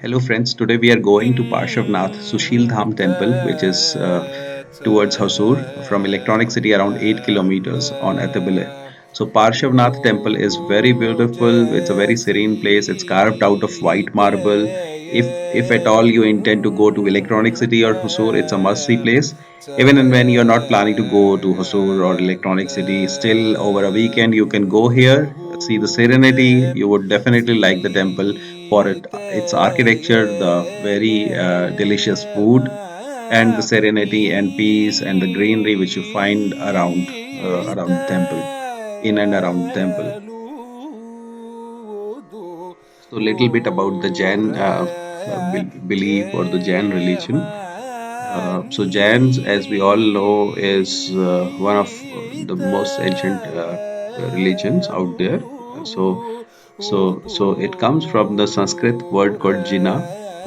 Hello, friends. Today we are going to Parshavnath Sushil Dham Temple, which is towards Hosur from Electronic City, around 8 kilometers on Atabile. So Parshavnath Temple is very beautiful. It's a very serene place. It's carved out of white marble. If at all you intend to go to Electronic City or Hosur, it's a must-see place. Even when you're not planning to go to Hosur or Electronic City, still over a weekend you can go here, see the serenity. You would definitely like the temple for its architecture, the very delicious food, and the serenity and peace and the greenery which you find around the temple, in and around the temple. So, little bit about the Jain belief or the Jain religion. So Jains, as we all know, is one of the most ancient religions out there. So, so it comes from the Sanskrit word called Jina,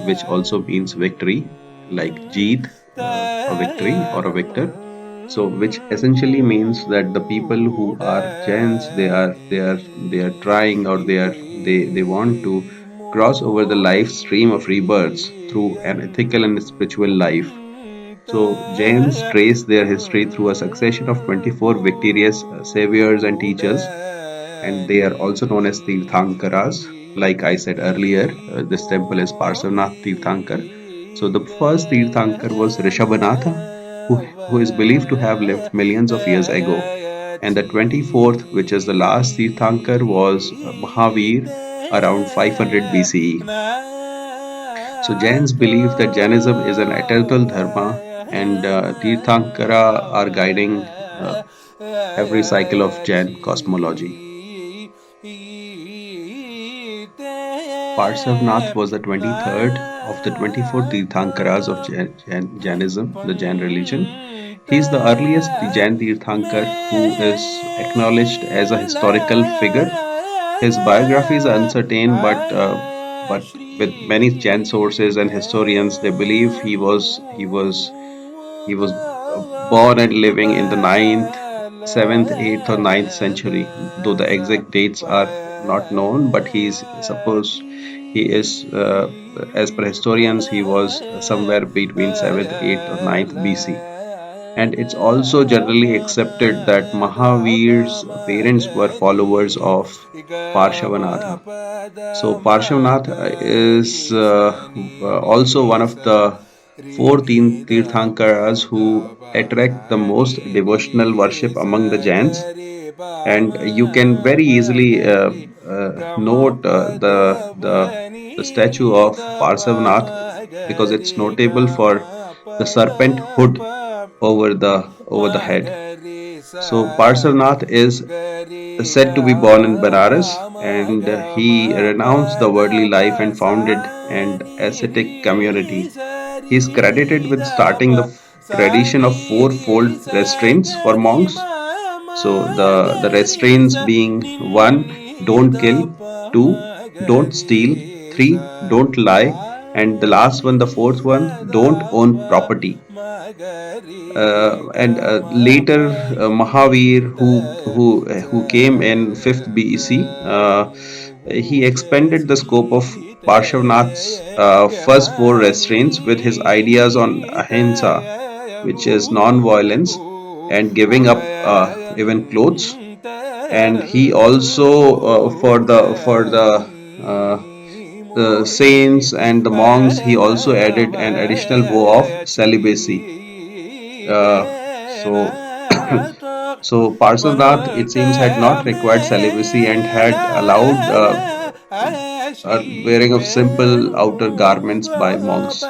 which also means victory, like Jeet, a victory or a victor. So, which essentially means that the people who are Jains, they are trying, or they want to cross over the life stream of rebirths through an ethical and spiritual life. So, Jains trace their history through a succession of 24 victorious saviors and teachers, and they are also known as Tirthankaras. Like I said earlier, this temple is Parsavanath Tirthankar. So, the first Tirthankar was Rishabhanatha, who is believed to have lived millions of years ago. And the 24th, which is the last Tirthankar, was Mahavir around 500 BCE. So Jains believe that Jainism is an eternal dharma, and Tirthankara are guiding every cycle of Jain cosmology. Parsavnath was the 23rd of the 24 Tirthankaras of Jainism, the Jain religion. He is the earliest Jain Tirthankar who is acknowledged as a historical figure. His biography is uncertain, but with many Jain sources and historians, they believe he was born and living in the ninth, seventh, eighth, or ninth century. Though the exact dates are not known, but he's supposed he is, as per historians, he was somewhere between seventh, eighth, or ninth BC. And it's also generally accepted that Mahavir's parents were followers of Parshavanatha. So Parshavanath is also one of the four Tirthankaras who attract the most devotional worship among the Jains, and you can very easily note the statue of Parsavanath, because it's notable for the serpent hood over the head. So Parsavanath is said to be born in Benares, and he renounced the worldly life and founded an ascetic community. He is credited with starting the tradition of fourfold restraints for monks. So the restraints being: one, don't kill; two, don't steal; three, don't lie; and the last one, the fourth one, don't own property. And later, Mahavir, who came in 5th BC, he expanded the scope of Parshavnath's first four restraints with his ideas on ahimsa, which is non-violence, and giving up even clothes. And he also, for the saints and the monks, he also added an additional vow of celibacy. So, so Parsanath, it seems, had not required celibacy and had allowed wearing of simple outer garments by monks.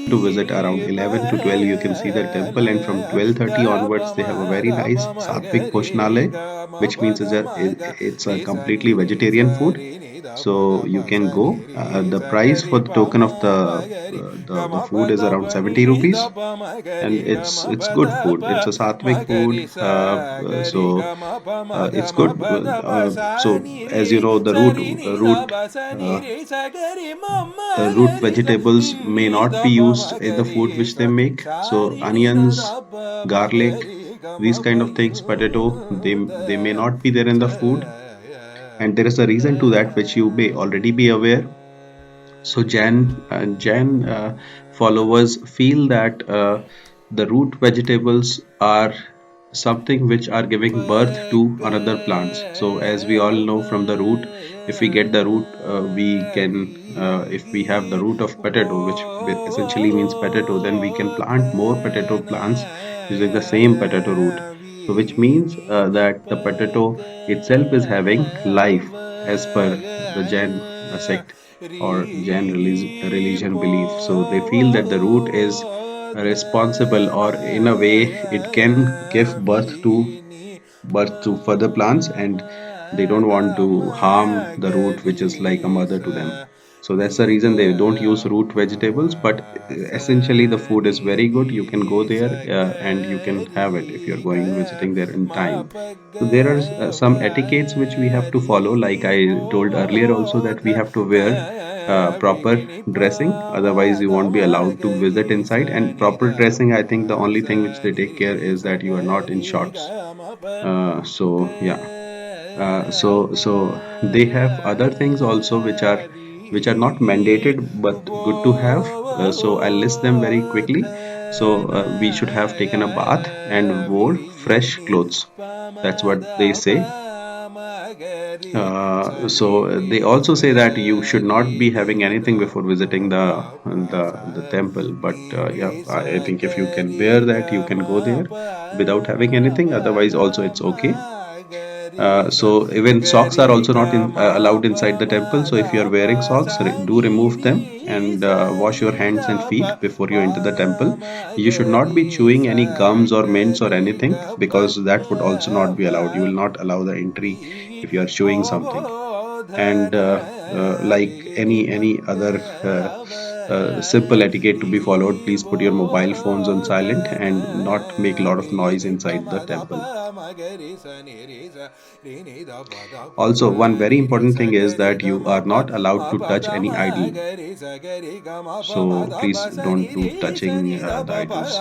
To visit around 11 to 12, you can see the temple, and from 12:30 onwards they have a very nice sattvic bhojnalaya, which means it's a completely vegetarian food. So you can go. The price for the token of the food is around 70 rupees, and it's good food. It's a sattvic food, so it's good. So as you know, uh, the root vegetables may not be used in the food which they make. So onions, garlic, these kind of things, potato, they may not be there in the food. and there is a reason to that which you may already be aware. So Jain followers feel that the root vegetables are something which are giving birth to another plants. So as we all know from the root, if we get the root, we can, if we have the root of potato, which essentially means potato, then we can plant more potato plants using the same potato root. So which means that the potato itself is having life as per the Jain sect or Jain religion belief. So they feel that the root is responsible, or in a way it can give birth to further plants, and they don't want to harm the root, which is like a mother to them. So that's the reason they don't use root vegetables, but essentially the food is very good. You can go there and you can have it if you're going visiting there in time. So there are some etiquettes which we have to follow. Like I told earlier also, that we have to wear proper dressing, otherwise you won't be allowed to visit inside. And proper dressing, I think the only thing which they take care is that you are not in shorts. So yeah, so they have other things also which are not mandated but good to have. So I'll list them very quickly. So we should have taken a bath and wore fresh clothes. That's what they say. So they also say that you should not be having anything before visiting the temple. But yeah, I think if you can wear that, you can go there without having anything. Otherwise, also it's okay. So even socks are also not allowed inside the temple. So if you are wearing socks, do remove them and wash your hands and feet before you enter the temple. You should not be chewing any gums or mints or anything, because that would also not be allowed. You will not allow the entry if you are chewing something. And like any other simple etiquette to be followed, please put your mobile phones on silent and not make a lot of noise inside the temple. Also, one very important thing is that you are not allowed to touch any idol. So please don't do touching the idols.